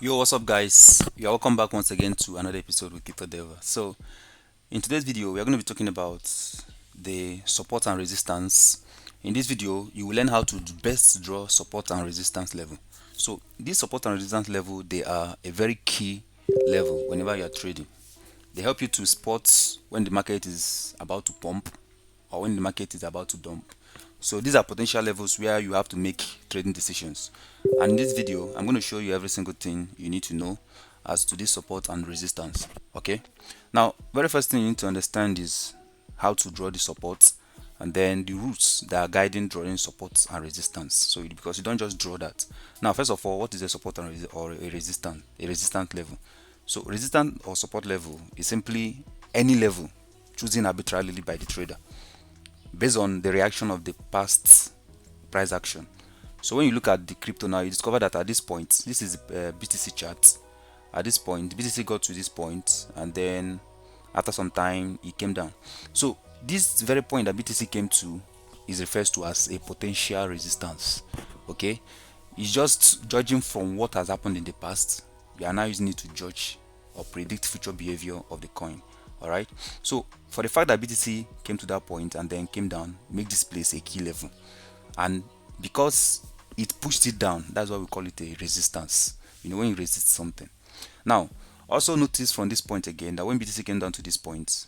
Yo, what's up, guys? You're welcome back once again to another episode with Crypto Dev. So, in today's video, we are going to be talking about the support and resistance. In this video, you will learn how to best draw support and resistance level. So, this support and resistance level, they are a very key level whenever you are trading. They help you to spot when the market is about to pump or when the market is about to dump. So these are potential levels where you have to make trading decisions. And in this video, I'm going to show you every single thing you need to know as to this support and resistance. Okay. Now, very first thing you need to understand is how to draw the support and then the rules that are guiding drawing support and resistance. So because you don't just draw that. Now, first of all, what is a support and or a resistance level? So resistance or support level is simply any level chosen arbitrarily by the trader based on the reaction of the past price action. So when you look at the crypto now, you discover that at this point, this is BTC chart. At this point, BTC got to this point, and then after some time, it came down. So this very point that BTC came to is referred to as a potential resistance. Okay, it's just judging from what has happened in the past. We are now using it to judge or predict future behavior of the coin. All right, so for the fact that BTC came to that point and then came down, make this place a key level, and because it pushed it down, that's why we call it a resistance. You know, when you resist something. Now, also notice from this point again that when BTC came down to this point,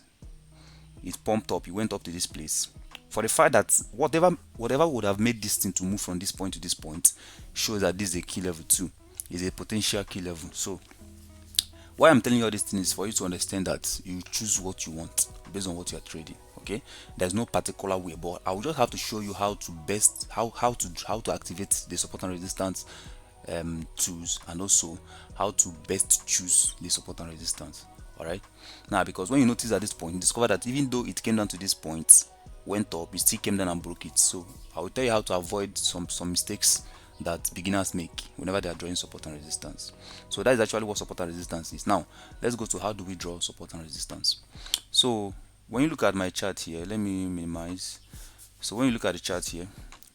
it pumped up, it went up to this place. For the fact that whatever would have made this thing to move from this point to this point shows that this is a key level too, is a potential key level. So why I'm telling you all these things is for you to understand that you choose what you want based on what you are trading. Okay, there's no particular way, but I will just have to show you how to best how to activate the support and resistance tools, and also how to best choose the support and resistance. All right, now because when you notice at this point, you discover that even though it came down to this point, went up, it still came down and broke it. So I will tell you how to avoid some mistakes that beginners make whenever they are drawing support and resistance. So that is actually what support and resistance is. Now let's go to how do we draw support and resistance. So when you look at my chart here, let me minimize. So when you look at the chart here,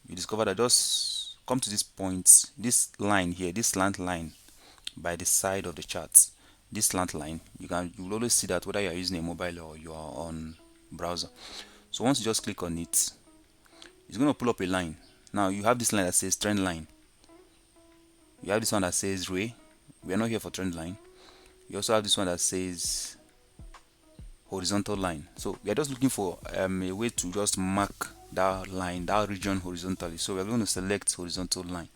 you discover that just come to this point, this line here, this slant line by the side of the chart, this slant line, you will always see that whether you are using a mobile or you are on browser. So once you just click on it, it's going to pull up a line. Now you have this line that says trend line. You have this one that says ray. We are not here for trend line. You also have this one that says horizontal line. So we are just looking for a way to just mark that line, that region horizontally. So we are going to select horizontal line.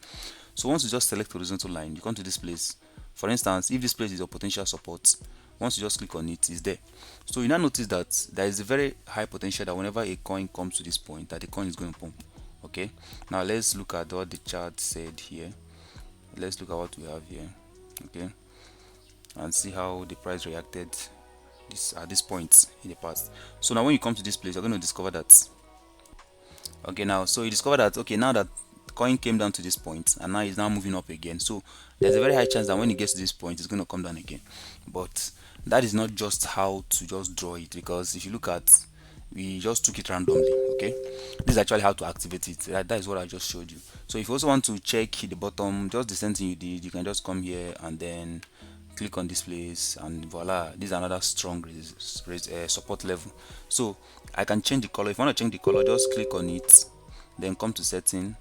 So once you just select horizontal line, you come to this place. For instance, if this place is your potential support, once you just click on it, it's there. So you now notice that there is a very high potential that whenever a coin comes to this point, that the coin is going to pump. Okay, now let's look at what the chart said here. Let's look at what we have here. Okay, and see how the price reacted at this point in the past. So now when you come to this place, you're going to discover that, okay, now so you discover that, okay, now that coin came down to this point and now it's now moving up again, so there's a very high chance that when it gets to this point it's going to come down again. But that is not just how to just draw it, because if you look at, we just took it randomly. Okay, this is actually how to activate it. That is what I just showed you. So if you also want to check the bottom, just the same thing you did, you can just come here and then click on this place, and voila, this is another strong support level. So I can change the color. If you want to change the color, just click on it, then come to setting.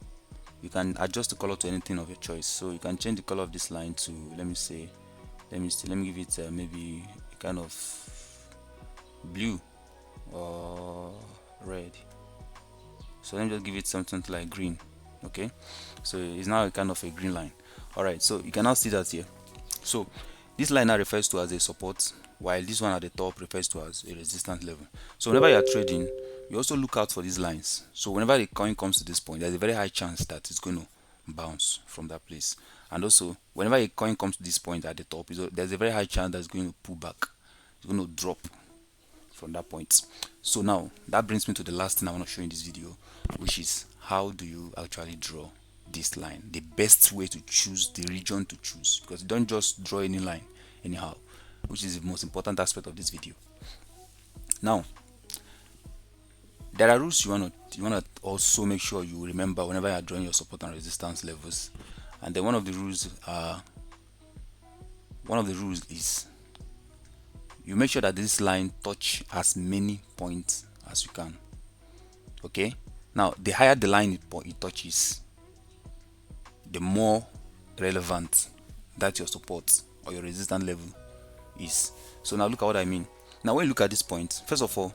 You can adjust the color to anything of your choice. So you can change the color of this line to, let me give it maybe a kind of blue or red. So let me just give it something like green. Okay, so it's now a kind of a green line. All right, so you can now see that here. So this line now refers to as a support, while this one at the top refers to as a resistance level. So whenever you are trading, you also look out for these lines. So whenever the coin comes to this point, there's a very high chance that it's going to bounce from that place. And also whenever a coin comes to this point at the top, there's a very high chance that it's going to pull back, it's going to drop from that point. So now that brings me to the last thing I want to show in this video, which is how do you actually draw this line, the best way to choose the region to choose, because you don't just draw any line anyhow, which is the most important aspect of this video. Now there are rules you want to also make sure you remember whenever you are drawing your support and resistance levels, and then one of the rules are one of the rules is you make sure that this line touch as many points as you can. Okay, now the higher the line it touches, the more relevant that your support or your resistance level is. So now look at what I mean. Now when you look at this point, first of all,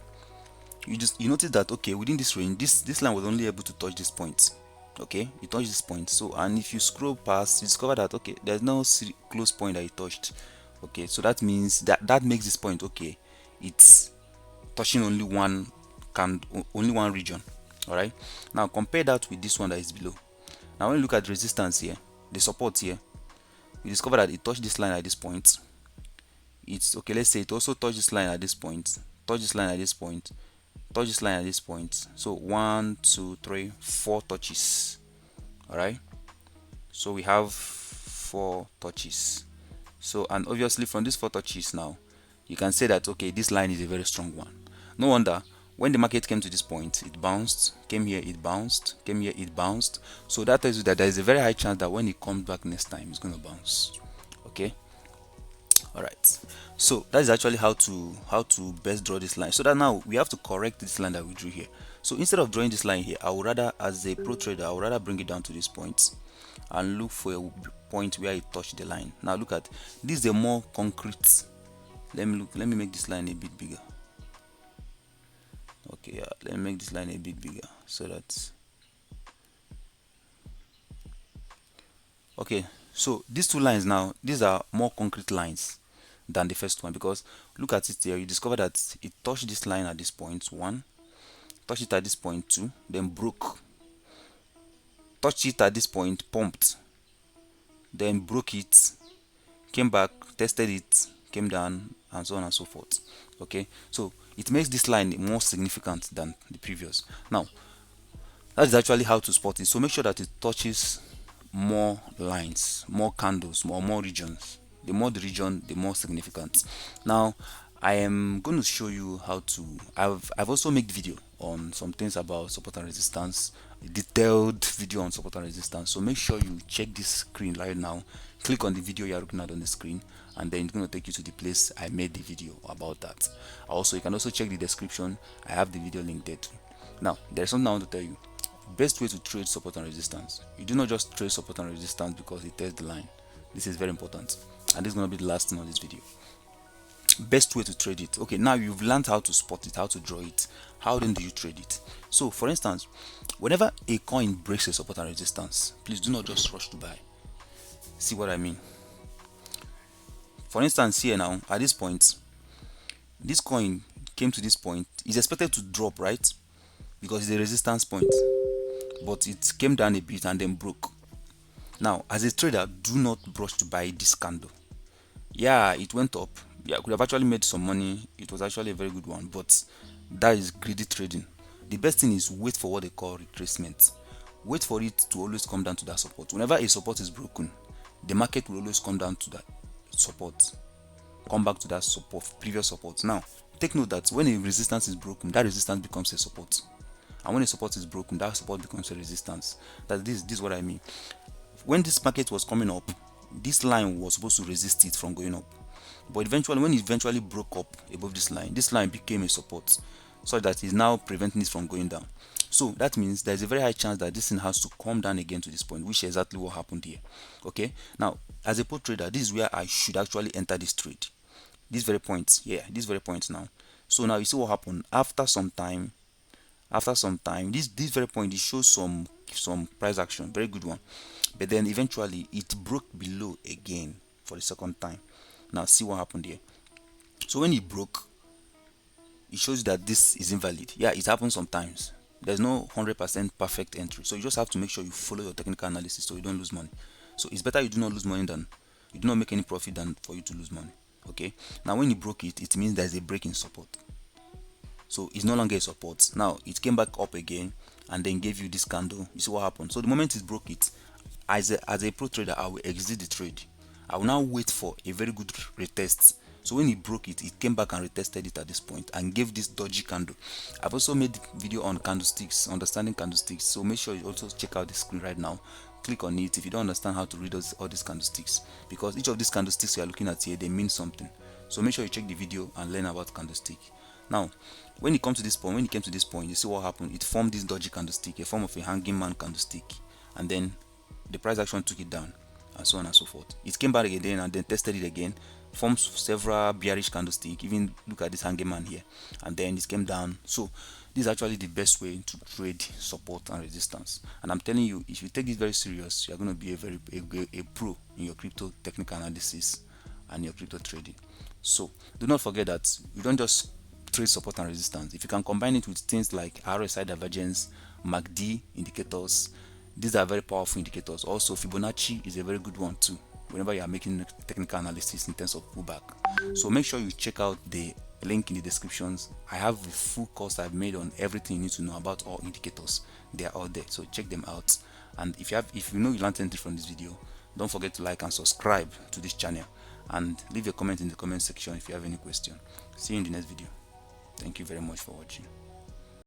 you notice that okay, within this range, this line was only able to touch this point. Okay, it touched this point. So, and if you scroll past, you discover that okay, there's no close point that it touched. Okay, so that means that makes this point okay, it's touching only only one region. All right, now compare that with this one that is below. Now when you look at resistance here, the support here, you discover that it touched this line at this point. It's okay, let's say it also touched this line at this point, touch this line at this point, touch this line at this point. So 1 2 3 4 touches. All right, so we have 4 touches. So, and obviously from these 4 touches now, you can say that okay, this line is a very strong one. No wonder when the market came to this point, it bounced, came here, it bounced, came here, it bounced. So that tells you that there is a very high chance that when it comes back next time, it's going to bounce. Okay, all right. So that is actually how to best draw this line. So that now we have to correct this line that we drew here. So instead of drawing this line here, I would rather, as a pro trader, I would rather bring it down to this point and look for a point where it touched the line. Now look at this is a more concrete. Let me make this line a bit bigger. Okay, yeah, let me make this line a bit bigger so that okay, so these two lines now, these are more concrete lines than the first one, because look at it here, you discover that it touched this line at this point 1, touched it at this point 2, then broke, touched it at this point, pumped, then broke it, came back, tested it, came down, and so on and so forth. Okay, so it makes this line more significant than the previous. Now that is actually how to spot it. So make sure that it touches more lines, more candles, more regions. The more the region, the more significant. Now I am going to show you how to I've also made video on some things about support and resistance, a detailed video on support and resistance. So make sure you check this screen right now, click on the video you are looking at on the screen, and then it's going to take you to the place I made the video about that. Also, you can also check the description, I have the video link there too. Now there's something I want to tell you. Best way to trade support and resistance. You do not just trade support and resistance because it tests the line. This is very important, and this is going to be the last thing on this video. Best way to trade it. Okay, now you've learned how to spot it, how to draw it. How then do you trade it? So for instance, whenever a coin breaks a support and resistance, please do not just rush to buy. See what I mean? For instance, here now at this point, this coin came to this point, is expected to drop, right? Because it's a resistance point, but it came down a bit and then broke. Now as a trader, do not rush to buy this candle. Yeah, it went up. Yeah, I could have actually made some money. It was actually a very good one, but that is greedy trading. The best thing is wait for what they call retracement. Wait for it to always come down to that support. Whenever a support is broken, the market will always come down to that support, come back to that support, previous support. Now take note that when a resistance is broken, that resistance becomes a support, and when a support is broken, that support becomes a resistance. That this is what I mean. When this market was coming up, this line was supposed to resist it from going up, but eventually when it eventually broke up above this line became a support, so that is now preventing it from going down. So that means there is a very high chance that this thing has to come down again to this point, which is exactly what happened here. Okay, now as a pro trader, this is where I should actually enter this trade, this very point. Yeah, this very point now. So now you see what happened after some time. This very point, it shows some price action, very good one, but then eventually it broke below again for the second time. Now see what happened here. So when it broke, it shows that this is invalid. Yeah, it happens sometimes. There's no 100% perfect entry, so you just have to make sure you follow your technical analysis so you don't lose money. So it's better you do not lose money than you do not make any profit than for you to lose money. Okay, now when it broke it, it means there's a break in support, so it's no longer a support. Now it came back up again and then gave you this candle. You see what happened? So the moment it broke it, as a pro trader, I will exit the trade. I will now wait for a very good retest. So when it broke it, it came back and retested it at this point and gave this dodgy candle. I've also made video on candlesticks, understanding candlesticks, so make sure you also check out the screen right now click on it if you don't understand how to read all these candlesticks, because each of these candlesticks you are looking at here, they mean something. So make sure you check the video and learn about candlestick. Now when it came to this point, you see what happened. It formed this dodgy candlestick, a form of a hanging man candlestick, and then the price action took it down, and so on and so forth. It came back again and then tested it again, forms several bearish candlestick. Even look at this hanging man here, and then it came down. So this is actually the best way to trade support and resistance. And I'm telling you, if you take this very serious, you're going to be a pro in your crypto technical analysis and your crypto trading. So do not forget that you don't just trade support and resistance. If you can combine it with things like RSI divergence, MACD indicators, these are very powerful indicators. Also Fibonacci is a very good one too, whenever you are making technical analysis in terms of pullback. So make sure you check out the link in the descriptions. I have a full course I've made on everything you need to know about all indicators. They are all there, so check them out. And if you know you learned anything from this video, don't forget to like and subscribe to this channel, and leave a comment in the comment section if you have any question. See you in the next video. Thank you very much for watching.